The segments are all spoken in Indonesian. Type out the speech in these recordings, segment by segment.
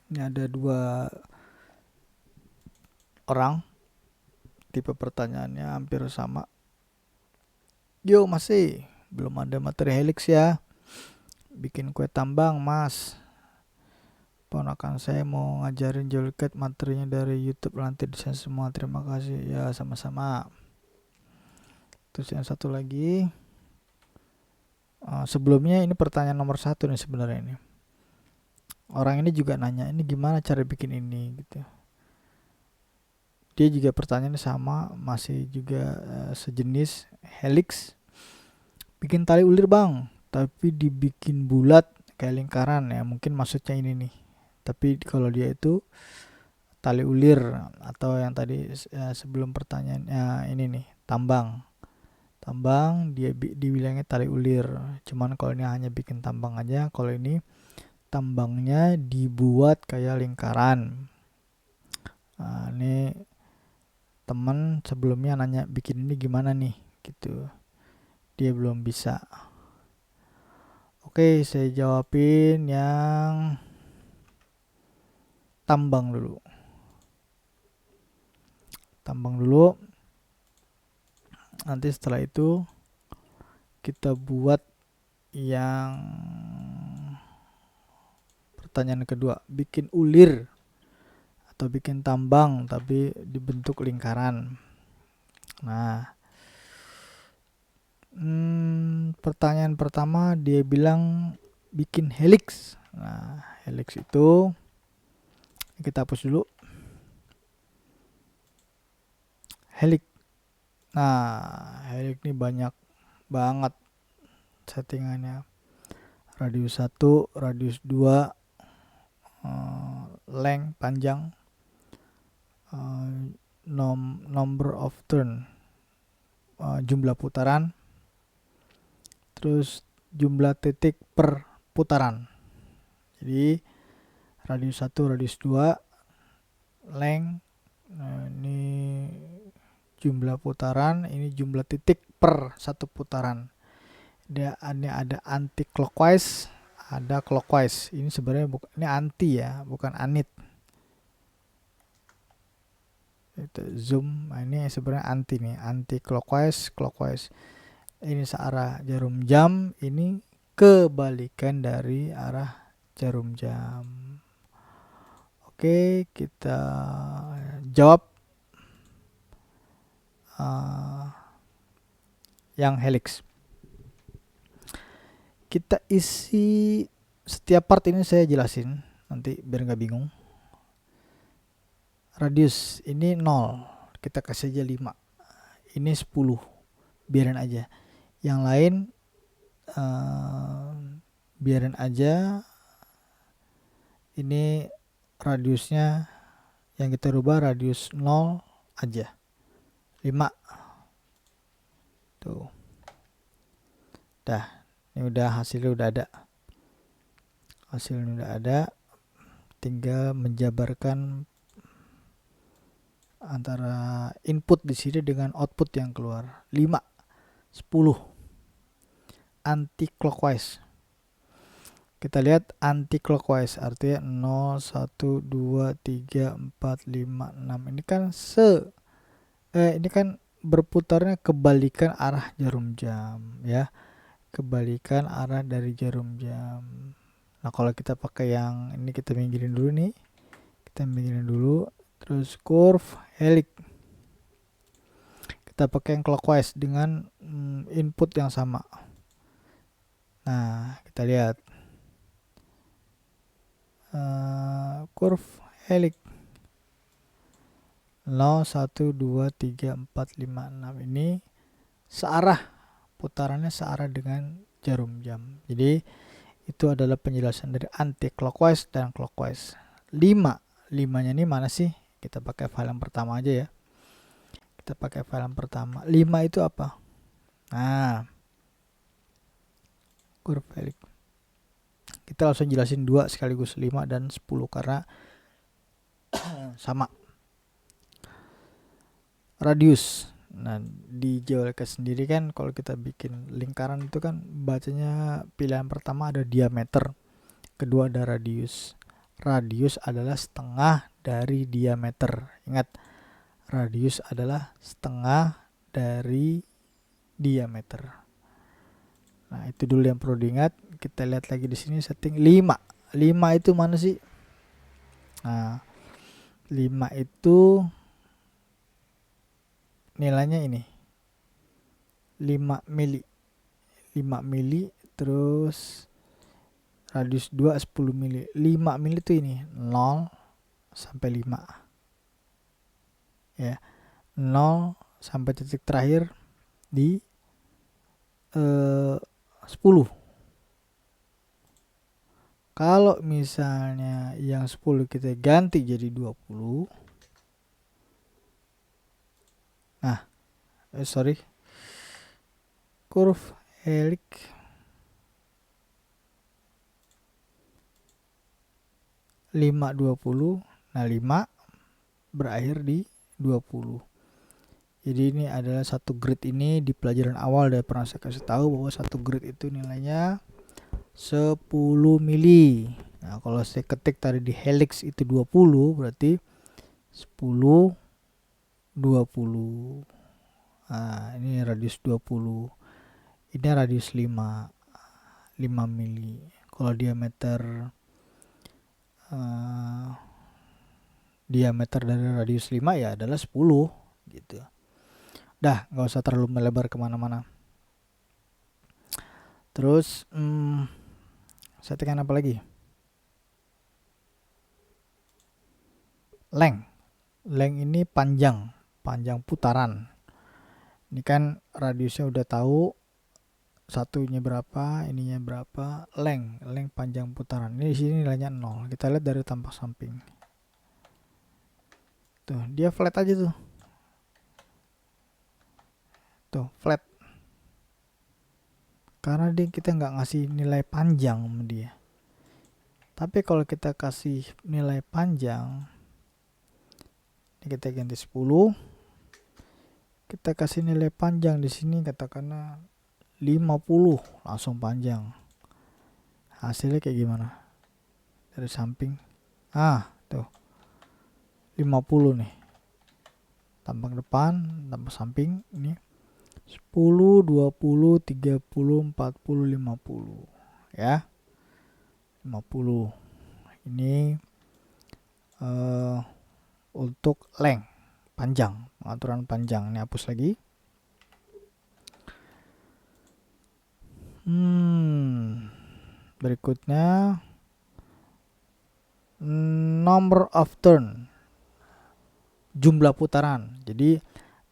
Ini ada dua orang, tipe pertanyaannya hampir sama. Yo, masih belum ada materi helix ya. Bikin kue tambang, Mas. Ponakan saya mau ngajarin JOLCAT, materinya dari YouTube, lantai desain semua. Terima kasih. Ya, sama-sama. Terus yang satu lagi, sebelumnya ini pertanyaan nomor 1 nih sebenarnya ini. Orang ini juga nanya, ini gimana cara bikin ini gitu. Dia juga pertanyaannya sama, masih juga sejenis helix. Bikin tali ulir bang, tapi dibikin bulat kayak lingkaran ya. Mungkin maksudnya ini nih. Tapi kalau dia itu tali ulir, atau yang tadi sebelum pertanyaannya ini nih, tambang. Tambang dia dibilangnya tali ulir. Cuman kalau ini hanya bikin tambang aja. Kalau ini tambangnya dibuat kayak lingkaran. Nah, ini teman sebelumnya nanya bikin ini gimana nih gitu. Dia belum bisa. Oke, saya jawabin yang tambang dulu. Tambang dulu. Nanti setelah itu kita buat yang pertanyaan kedua, bikin ulir atau bikin tambang tapi dibentuk lingkaran. Nah, pertanyaan pertama dia bilang bikin helix. Nah, helix itu kita hapus dulu. Helix. Nah, helix ini banyak banget settingannya. Radius 1, radius 2, length panjang, number of turn, jumlah putaran, terus jumlah titik per putaran. Jadi radius 1, radius 2, length, ini jumlah putaran, ini jumlah titik per satu putaran. Ini ada anti clockwise, ada clockwise. Ini sebenarnya ini anti ya, bukan anit. Itu zoom. Nah, ini sebenarnya anti nih, anti clockwise, clockwise. Ini searah jarum jam, ini kebalikan dari arah jarum jam. Oke, kita jawab yang helix. Kita isi setiap part ini, saya jelasin nanti biar nggak bingung. Radius ini 0, kita kasih aja 5. Ini 10, biarin aja. Yang lain biarin aja. Ini radiusnya yang kita rubah radius 0 aja, 5 tuh. Dah, ini udah hasilnya udah ada. Hasilnya udah ada, tinggal menjabarkan antara input di sini dengan output yang keluar. 5, 10 anti clockwise. Kita lihat anti clockwise artinya 0, 1, 2, 3, 4, 5, 6. Ini kan ini kan berputarnya kebalikan arah jarum jam ya. Kebalikan arah dari jarum jam. Nah, kalau kita pakai yang ini, kita minggirin dulu nih. Kita minggirin dulu. Terus curve helix. Kita pakai yang clockwise dengan input yang sama. Nah, kita lihat. Curve helix 0, 1, 2, 3, 4, 5, 6 ini searah, putarannya searah dengan jarum jam. Jadi itu adalah penjelasan dari anti clockwise dan clockwise. 5 nya ini mana sih? Kita pakai file yang pertama aja ya. Kita pakai file yang pertama. 5 itu apa? Nah, curve helix. Kita langsung jelasin 2 sekaligus 5 dan 10 karena sama. Radius. Nah, di JOLCAT sendiri kan kalau kita bikin lingkaran itu kan bacanya pilihan pertama ada diameter, kedua ada radius. radius adalah setengah dari diameter. Ingat, radius adalah setengah dari diameter. Nah, itu dulu yang perlu diingat. Kita lihat lagi di sini setting 5. 5 itu mana sih? Nah, 5 itu nilainya ini. 5 mili. 5 mili terus radius 2 10 mili. 5 mili itu ini 0 sampai 5. Ya. 0 sampai titik terakhir di 10. Kalau misalnya yang 10 kita ganti jadi 20. Nah, kurve helix lima 20. Nah, 5 berakhir di 20. Jadi ini adalah satu grid. Ini di pelajaran awal udah pernah saya kasih tahu bahwa satu grid itu nilainya 10 mili. Nah, kalau saya ketik tadi di helix itu 20, berarti 10 20. Nah, ini radius 20. Ini radius 5 mili. Kalau diameter dari radius 5 ya adalah 10 gitu. Dah, nggak usah terlalu melebar kemana-mana. Terus settingan apa lagi? Length ini panjang putaran. Ini kan radiusnya udah tahu, satunya berapa, ininya berapa. Length panjang putaran. Ini di sini nilainya 0. Kita lihat dari tampak samping. Tuh, dia flat aja tuh. Tuh, flat. Karena kita nggak ngasih nilai panjang sama dia. Tapi kalau kita kasih nilai panjang, ini kita ganti 10. Kita kasih nilai panjang di sini katakanlah 50, langsung panjang. Hasilnya kayak gimana? Dari samping. Tuh. 50 nih. Tampak depan, tampak samping ini 10, 20, 30, 40, 50. Ya. 50. Ini untuk length panjang, pengaturan panjang. Ini hapus lagi. Berikutnya number of turn, jumlah putaran. Jadi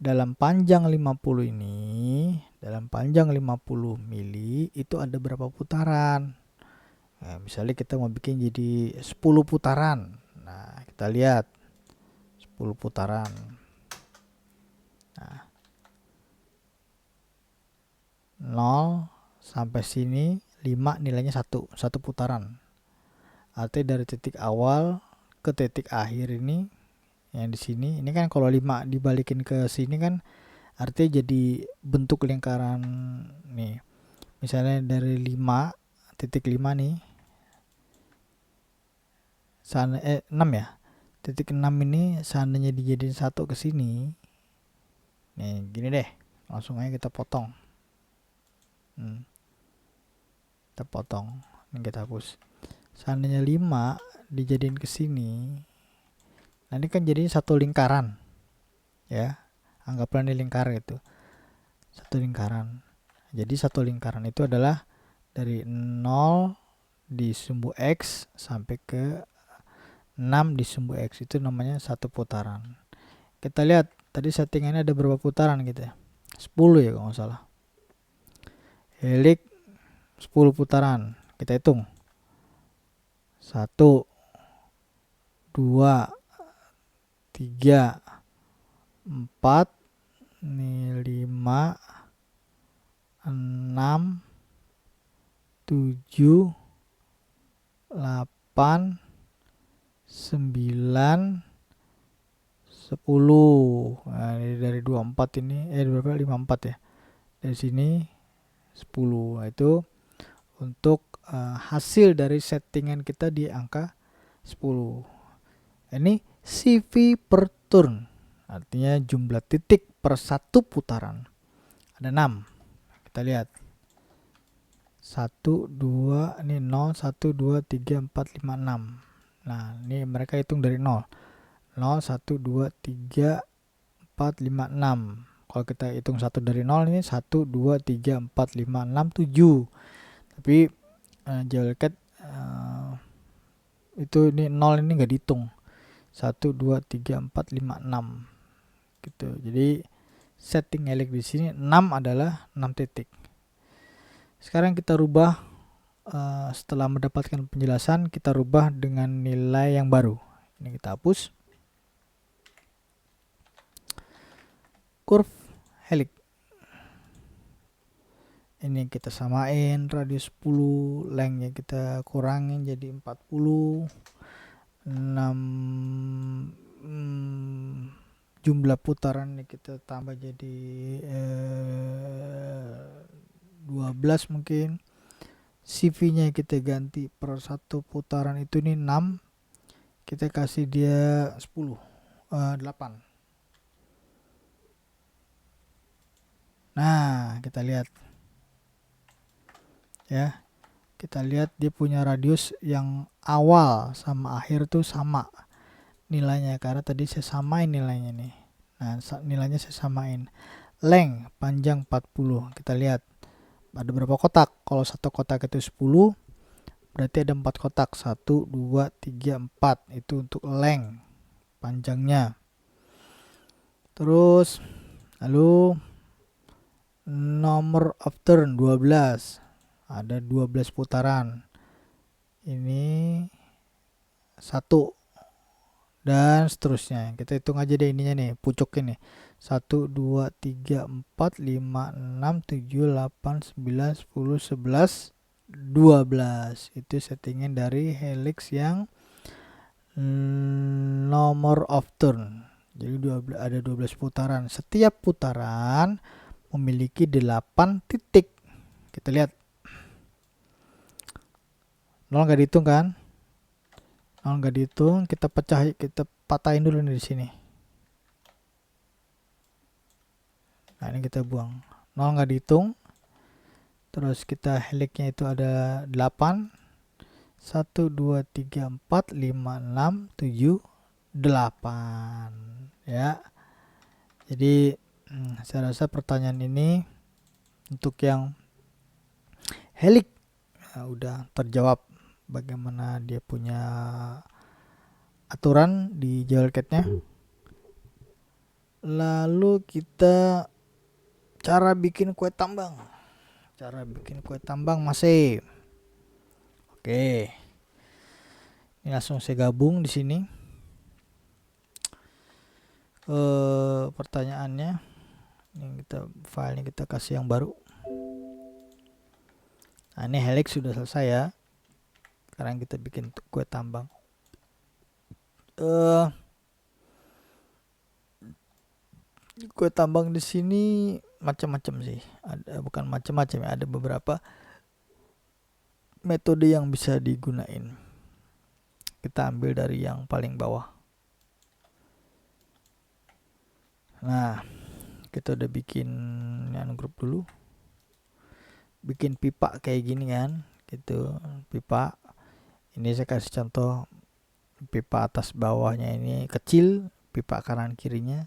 dalam panjang 50 ini, dalam panjang 50 mili itu ada berapa putaran? Nah, misalnya kita mau bikin jadi 10 putaran. Nah, kita lihat 10 putaran. Nah, 0 sampai sini 5 nilainya 1 putaran. Artinya dari titik awal ke titik akhir ini, yang di sini, ini kan kalau 5 dibalikin ke sini kan artinya jadi bentuk lingkaran nih. Misalnya dari 5 titik 5 nih, 6 ya. Titik 6 ini seandainya dijadiin 1 ke sini. Nih, gini deh. Langsung aja kita potong. Kita potong. Ini kita hapus. Seandainya 5 dijadiin ke sini. Nanti kan jadi satu lingkaran. Ya. Anggaplah ini lingkaran itu. Satu lingkaran. Jadi satu lingkaran itu adalah dari 0 di sumbu X sampai ke 6 di sumbu X. Itu namanya satu putaran. Kita lihat tadi settingannya ada berapa putaran gitu ya. 10 ya kalau nggak salah. Helix 10 putaran. Kita hitung. 1 2 3 4 ini 5 6 7 8 9 10. Nah, ini dari 24 ini berapa? 54 ya. Dari sini 10. Nah, itu untuk hasil dari settingan kita di angka 10. Ini CV per turn, artinya jumlah titik per satu putaran. Ada 6. Kita lihat. 1, 2, ini 0, 1, 2, 3, 4, 5, 6. Nah, ini mereka hitung dari 0. 0, 1, 2, 3, 4, 5, 6. Kalau kita hitung 1 dari 0 ini 1, 2, 3, 4, 5, 6, 7. Tapi Jellcat itu ini 0 ini nggak dihitung. 1, 2, 3, 4, 5, 6 gitu. Jadi setting helix di sini 6 adalah 6 titik. Sekarang kita rubah, setelah mendapatkan penjelasan kita rubah dengan nilai yang baru. Ini kita hapus. Curve helix. Ini kita samain radius 10, lengthnya kita kurangin jadi 40. 6 jumlah putaran ini kita tambah jadi 12 mungkin. CV-nya kita ganti per satu putaran itu ini 6. Kita kasih dia 10, 8. Nah, kita lihat. Ya. Kita lihat dia punya radius yang awal sama akhir tuh sama nilainya, karena tadi saya samain nilainya nih. Nah, nilainya saya samain. Length panjang 40. Kita lihat ada berapa kotak. Kalau satu kotak itu 10, berarti ada 4 kotak. 1, 2, 3, 4. Itu untuk length panjangnya. Terus lalu number of turn 12. Ada 12 putaran. Ini 1 dan seterusnya. Kita hitung aja deh ininya nih, pucuk ini. 1, 2, 3, 4, 5, 6, 7, 8, 9, 10, 11, 12. Itu settingan dari helix yang number of turn. Jadi ada 12 putaran. Setiap putaran memiliki 8 titik. Kita lihat. 0 nggak dihitung kan? 0 nggak dihitung, kita patahin dulu nih di sini. Nah, ini kita buang. 0 nggak dihitung. Terus kita helixnya itu ada 8. 1, 2, 3, 4, 5, 6, 7, 8. Ya. Jadi saya rasa pertanyaan ini untuk yang helix udah terjawab bagaimana dia punya aturan di Jellcat-nya. Lalu kita cara bikin kue tambang. Cara bikin kue tambang masih. Oke. Ini langsung saya gabung di sini. Pertanyaannya ini filenya kita kasih yang baru. Nah, ini helix sudah selesai ya. Sekarang kita bikin kue tambang. Kue tambang di sini macam-macam sih. Bukan macam-macam ya, ada beberapa metode yang bisa digunain. Kita ambil dari yang paling bawah. Nah, kita udah bikin yang grup dulu. Bikin pipa kayak gini kan, gitu. Pipa. Ini saya kasih contoh pipa atas bawahnya ini kecil, pipa kanan kirinya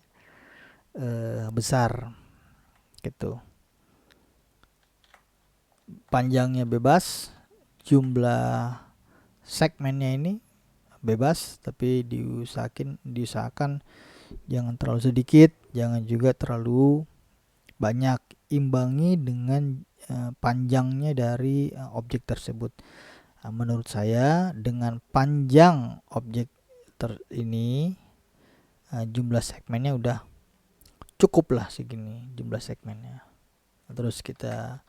besar. Gitu. Panjangnya bebas, jumlah segmennya ini bebas, tapi diusahakan jangan terlalu sedikit, jangan juga terlalu banyak. Imbangi dengan panjangnya dari objek tersebut. Menurut saya dengan panjang objek ini jumlah segmennya udah cukup lah segini jumlah segmennya. Terus kita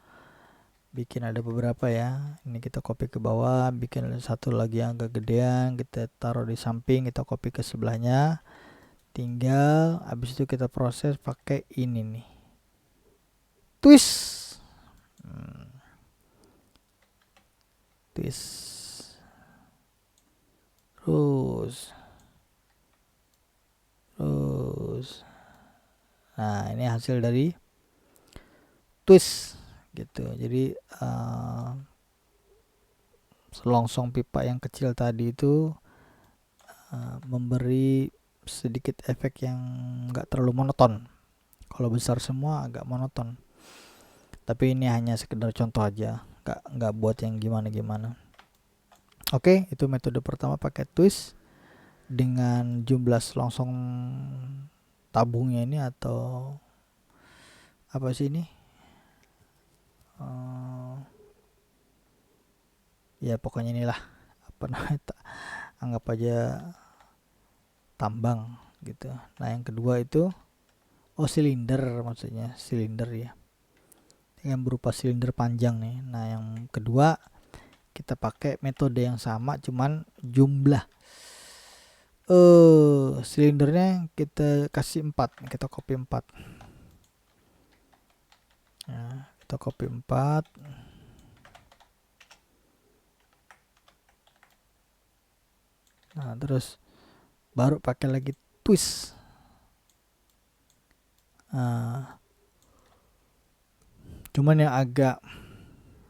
bikin ada beberapa ya. Ini kita copy ke bawah, bikin satu lagi yang agak gedean, kita taruh di samping, kita copy ke sebelahnya. Tinggal habis itu kita proses pakai ini nih. Twist. Twist. terus. Nah, ini hasil dari twist gitu. Jadi selongsong pipa yang kecil tadi itu memberi sedikit efek yang nggak terlalu monoton. Kalau besar semua agak monoton. Tapi ini hanya sekedar contoh aja, nggak buat yang gimana-gimana. Oke, itu metode pertama pakai twist dengan jumlah selongsong tabungnya ini, atau apa sih ini? Ya pokoknya inilah, apa namanya, anggap aja tambang gitu. Nah, yang kedua itu silinder, maksudnya silinder ya, yang berupa silinder panjang nih. Nah, yang kedua kita pakai metode yang sama, cuman jumlah silindernya kita kasih 4, kita copy 4. Nah, kita copy 4. Nah, terus baru pakai lagi twist. Cuman yang agak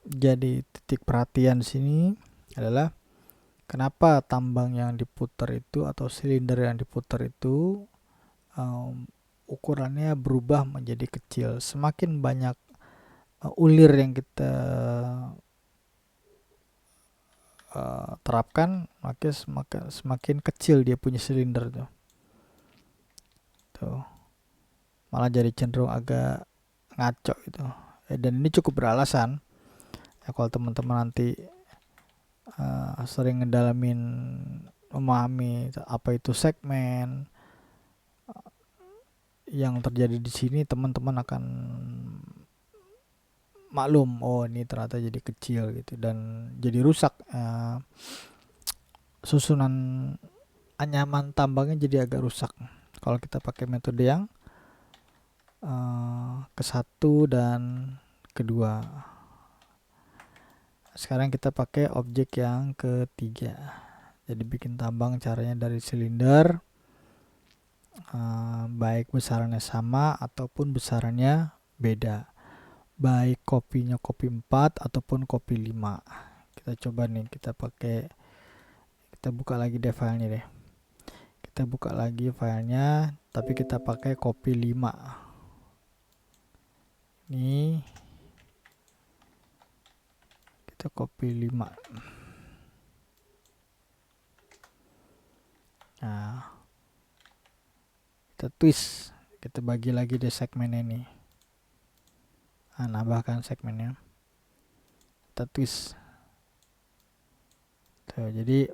jadi titik perhatian sini adalah kenapa tambang yang diputar itu atau silinder yang diputar itu ukurannya berubah menjadi kecil. Semakin banyak ulir yang kita terapkan, maka semakin kecil dia punya silinder tuh. Malah jadi cenderung agak ngaco gitu. Dan ini cukup beralasan ya, kalau teman-teman nanti sering ngedalamin, memahami apa itu segmen yang terjadi di sini, teman-teman akan maklum, ini ternyata jadi kecil gitu, dan jadi rusak susunan anyaman tambangnya, jadi agak rusak kalau kita pakai metode yang ke-1 dan kedua. Sekarang kita pakai objek yang ketiga. Jadi bikin tambang caranya dari silinder, baik besarannya sama ataupun besarannya beda, baik kopinya kopi 4 ataupun kopi 5. Kita coba nih, kita buka lagi deh filenya deh. Kita buka lagi filenya, tapi kita pakai kopi 5. Ini kita copy 5. Nah, kita twist, kita bagi lagi di segmen ini. Nambahkan segmennya, kita twist tuh. Jadi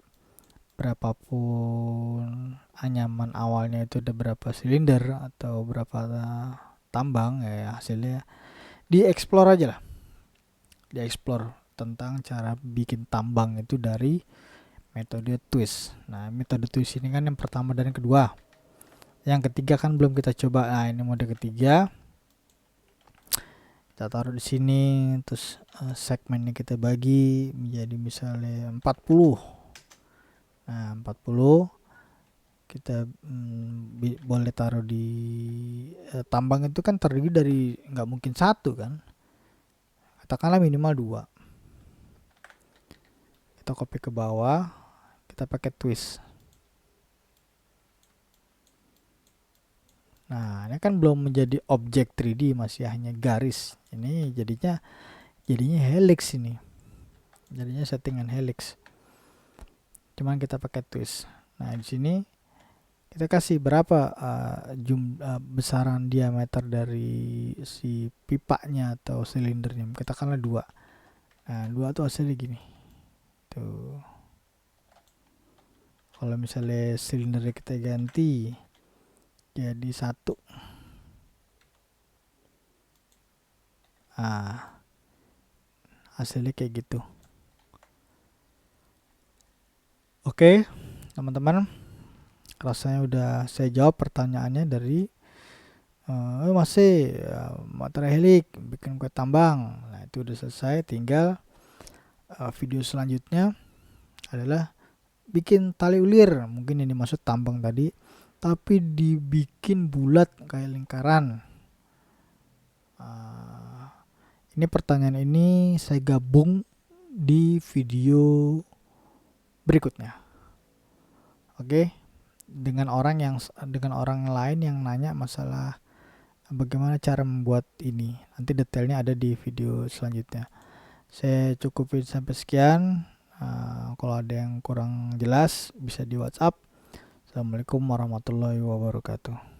berapapun anyaman awalnya itu ada berapa silinder atau berapa tambang, ya hasilnya dieksplor aja lah, dieksplor tentang cara bikin tambang itu dari metode twist. Nah, metode twist ini kan yang pertama dan yang kedua. Yang ketiga kan belum kita coba. Nah, ini mode ketiga. Kita taruh di sini, terus segmennya kita bagi menjadi misalnya 40. Nah, 40 kita boleh taruh di tambang itu kan terdiri dari nggak mungkin 1 kan, katakanlah minimal 2. Kita copy ke bawah, kita pakai twist. Nah, ini kan belum menjadi objek 3D, masih hanya garis. Ini jadinya helix ini. Jadinya settingan helix. Cuman kita pakai twist. Nah, di sini kita kasih berapa besaran diameter dari si pipanya atau silindernya. Katakanlah 2. Nah, 2 tuh hasilnya gini. Tuh. Kalau misalnya silindernya kita ganti jadi 1. Hasilnya kayak gitu. Oke, teman-teman, rasanya udah saya jawab pertanyaannya dari masih materi helik bikin kue tambang. Nah, itu udah selesai. Tinggal video selanjutnya adalah bikin tali ulir, mungkin ini maksud tambang tadi, tapi dibikin bulat kayak lingkaran. Ini pertanyaan ini saya gabung di video berikutnya. Oke, dengan orang lain yang nanya masalah bagaimana cara membuat ini. Nanti detailnya ada di video selanjutnya. Saya cukupin sampai sekian. Kalau ada yang kurang jelas bisa di WhatsApp. Assalamualaikum warahmatullahi wabarakatuh.